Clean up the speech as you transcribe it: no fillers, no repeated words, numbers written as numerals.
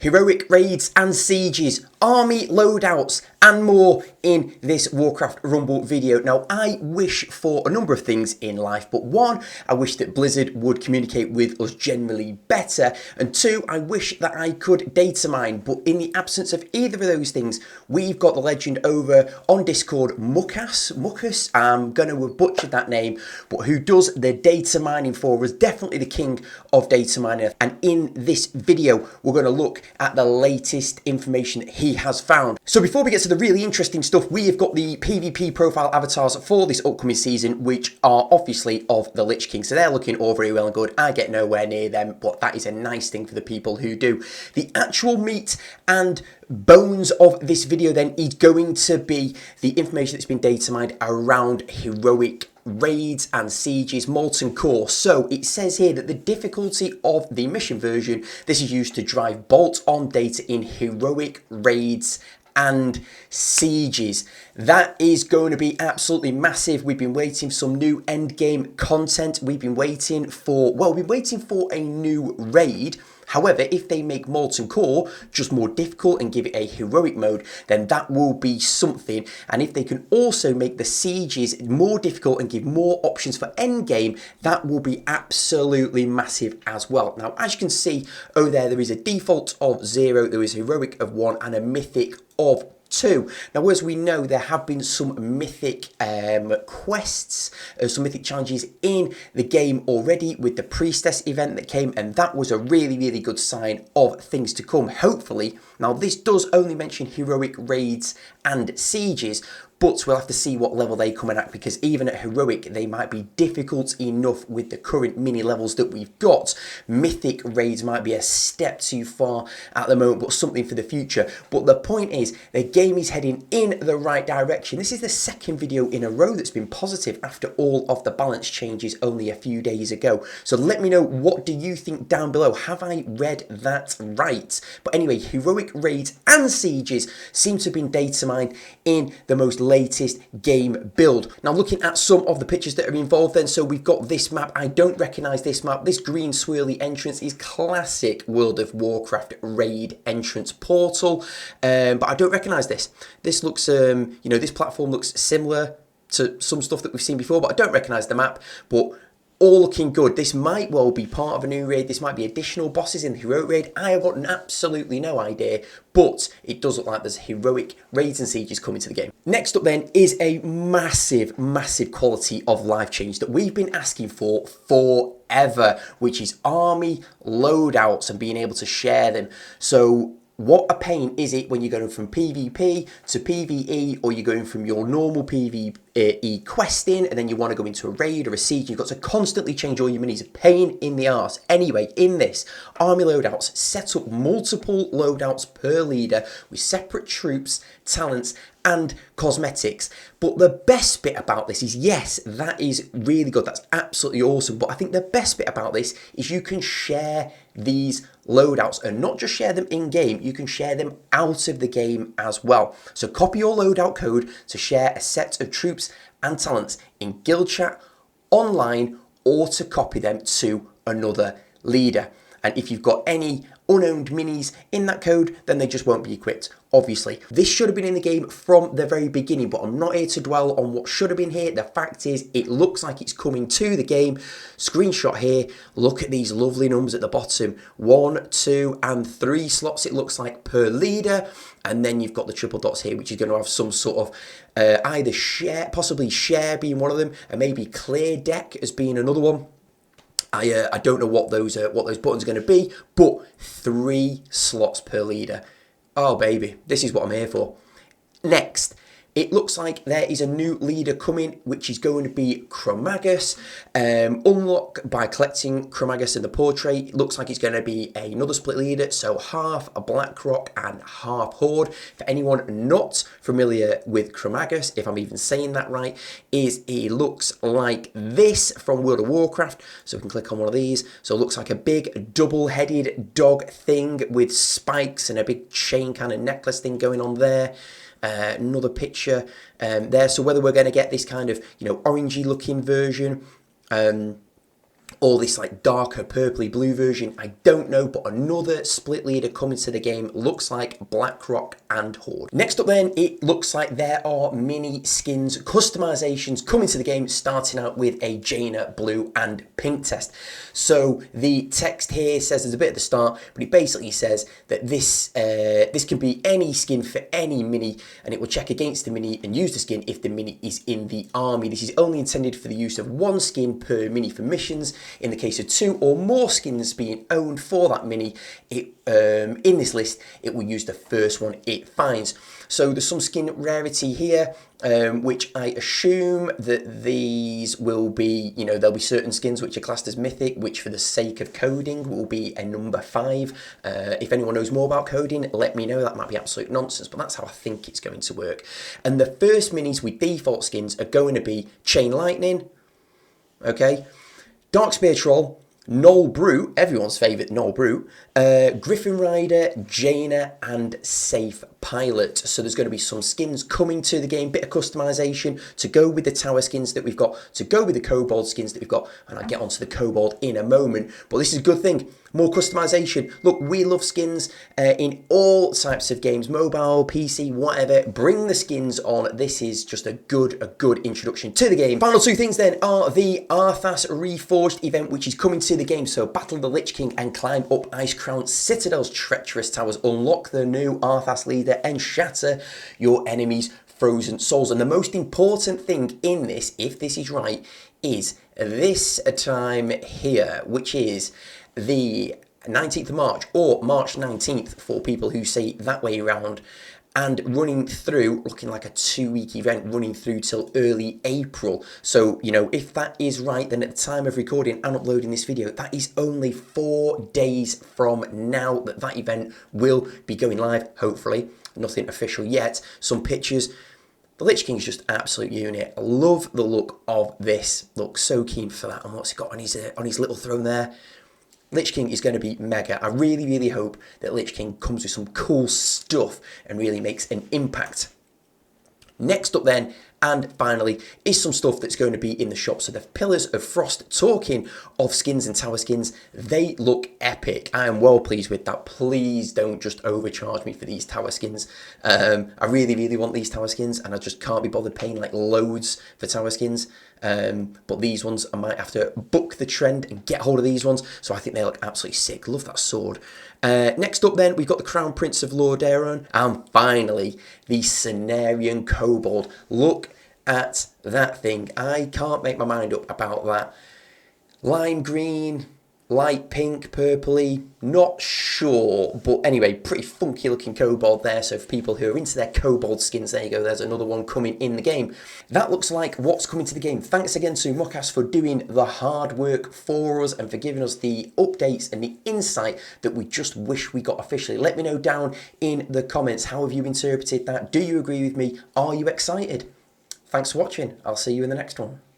Heroic raids and sieges, army loadouts and more in this Warcraft Rumble video. Now, I wish for a number of things in life, but one, I wish that Blizzard would communicate with us generally better, and two, I wish that I could data mine, but in the absence of either of those things, we've got the legend over on Discord, Muckus, I'm going to have butchered that name, but who does the data mining for us, definitely the king of data mining, and in this video, we're going to look at the latest information that he has found. So before we get to the really interesting stuff, we have got the PvP profile avatars for this upcoming season, which are obviously of the Lich King. So they're looking all very well and good. I get nowhere near them, but that is a nice thing for the people who do. The actual meat and bones of this video then is going to be the information that's been data mined around heroic raids and sieges, molten core. So it says here that the difficulty of the mission version, this is used to drive bolt on data in heroic raids and sieges. That is going to be absolutely massive. We've been waiting for some new end game content. We've been waiting for a new raid. However, if they make Molten Core just more difficult and give it a heroic mode, then that will be something. And if they can also make the sieges more difficult and give more options for endgame, that will be absolutely massive as well. Now, as you can see, there is a default of 0, there is a heroic of 1, and a mythic of 2. Now, as we know, there have been some mythic quests, some mythic challenges in the game already with the priestess event that came, and that was a really, really good sign of things to come, hopefully. Now, this does only mention heroic raids and sieges, but we'll have to see what level they come in at, because even at heroic, they might be difficult enough with the current mini levels that we've got. Mythic raids might be a step too far at the moment, but something for the future. But the point is, the game is heading in the right direction. This is the second video in a row that's been positive after all of the balance changes only a few days ago. So let me know, what do you think down below? Have I read that right? But anyway, heroic raids and sieges seem to have been data mined in the most latest game build. Now, looking at some of the pictures that are involved then, so we've got this map. I don't recognize this map. This green swirly entrance is classic World of Warcraft raid entrance portal, but I don't recognize this. This looks, this platform looks similar to some stuff that we've seen before, but I don't recognize the map. But all looking good. This might well be part of a new raid. This might be additional bosses in the heroic raid. I have got absolutely no idea, but it does look like there's heroic raids and sieges coming to the game. Next up then is a massive, massive quality of life change that we've been asking for forever, which is army loadouts and being able to share them. So what a pain is it when you're going from PvP to PvE, or you're going from your normal PvE questing and then you want to go into a raid or a siege. You've got to constantly change all your minis. A pain in the arse. Anyway, in this, army loadouts set up multiple loadouts per leader with separate troops, talents, and cosmetics. But the best bit about this is, yes, that is really good. That's absolutely awesome. But I think the best bit about this is you can share these loadouts, and not just share them in game, you can share them out of the game as well. So copy your loadout code to share a set of troops and talents in guild chat, online, or to copy them to another leader. And if you've got any unowned minis in that code, then they just won't be equipped, obviously. This should have been in the game from the very beginning, but I'm not here to dwell on what should have been here. The fact is, it looks like it's coming to the game. Screenshot here. Look at these lovely numbers at the bottom. 1, 2, and 3 slots, it looks like, per leader. And then you've got the triple dots here, which is going to have some sort of either share, possibly share being one of them, and maybe clear deck as being another one. I don't know what those buttons are going to be, but 3 slots per leader. Oh baby, this is what I'm here for. Next, it looks like there is a new leader coming, which is going to be Chromagus. Unlock by collecting Chromagus in the portrait. It looks like it's going to be another split leader, so half a Blackrock and half Horde. For anyone not familiar with Chromagus, if I'm even saying that right, he looks like this from World of Warcraft. So we can click on one of these. So it looks like a big double-headed dog thing with spikes and a big chain kind of necklace thing going on there. Another picture there. So whether we're going to get this kind of, orangey looking version or this like darker purpley blue version, I don't know, but another split leader coming to the game looks like Blackrock and Horde. Next up then, it looks like there are mini skins customizations coming to the game, starting out with a Jaina blue and pink test. So the text here says there's a bit at the start, but it basically says that this can be any skin for any mini, and it will check against the mini and use the skin if the mini is in the army. This is only intended for the use of one skin per mini for missions. In the case of 2 or more skins being owned for that mini, in this list, it will use the first one it finds. So there's some skin rarity here, which I assume that these will be, you know, there'll be certain skins which are classed as mythic, which for the sake of coding will be a number 5. If anyone knows more about coding, let me know. That might be absolute nonsense, but that's how I think it's going to work. And the first minis with default skins are going to be Chain Lightning, okay, Darkspear Troll, Gnoll Brute, everyone's favourite Gnoll Brute, Griffin Rider, Jaina, and Safe Pilot. So there's going to be some skins coming to the game, bit of customization to go with the tower skins that we've got, to go with the kobold skins that we've got, and I'll get onto the kobold in a moment. But this is a good thing. More customization. Look, we love skins in all types of games, mobile, PC, whatever. Bring the skins on. This is just a good introduction to the game. Final 2 things then are the Arthas Reforged event, which is coming to the game. So battle the Lich King and climb up Ice Crown Citadel's treacherous towers. Unlock the new Arthas leader and shatter your enemies' frozen souls. And the most important thing in this, if this is right, is this time here, which is the 19th of March or March 19th for people who say it that way around, and running through, looking like a 2-week event running through till early April. So, you know, if that is right, then at the time of recording and uploading this video, that is only 4 days from now that event will be going live, hopefully. Nothing official yet. Some pictures. The Lich King is just absolute unit. I love the look of this. Look, so keen for that. And what's he got on his little throne there? Lich King is going to be mega. I really hope that Lich King comes with some cool stuff and really makes an impact. Next up then, and finally, is some stuff that's going to be in the shop. So the Pillars of Frost, talking of skins and tower skins, they look epic. I am well pleased with that. Please don't just overcharge me for these tower skins. I really want these tower skins, and I just can't be bothered paying like loads for tower skins. But these ones, I might have to book the trend and get hold of these ones. So I think they look absolutely sick. Love that sword. Next up then, we've got the Crown Prince of Lordaeron. And finally, the Cenarian Kobold. Look at that thing. I can't make my mind up about that. Lime green, light pink, purpley, not sure, but anyway, pretty funky looking kobold there. So for people who are into their kobold skins, there you go, there's another one coming in the game. That looks like what's coming to the game. Thanks again to Ojh&x for doing the hard work for us and for giving us the updates and the insight that we just wish we got officially. Let me know down in the comments, how have you interpreted that? Do you agree with me? Are you excited? Thanks for watching. I'll see you in the next one.